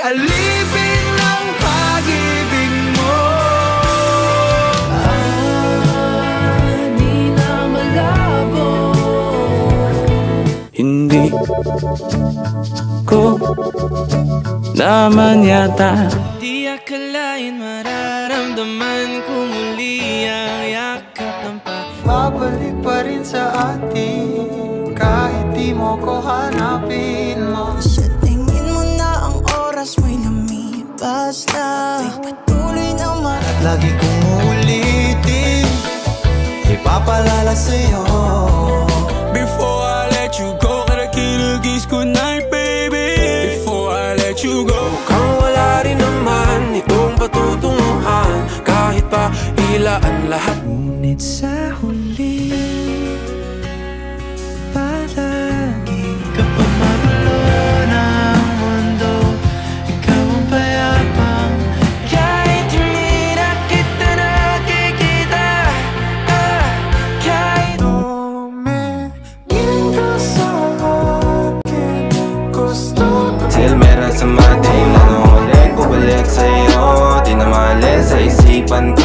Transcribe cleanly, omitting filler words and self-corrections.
Alipin ng pag-ibig mo. Di na malabo. Hindi ko naman yata di akalain mararamdaman ko muli ang yakap ng babalik pa rin sa atin kahit di mo ko hanapin mo. Mo'y lumipas na patuloy naman at lagi kong uulitin, ipapalala sa'yo. Before I let you go, kada kinagis ko na baby. Before I let you go, mukhang wala rin naman itong patutunguhan kahit pa ilaan lahat. Ngunit sa huli palagi kapag magulo ng mundo, dahil meron sa mati na nung ulit bubalik sa'yo, di na maalis sa isipan ko.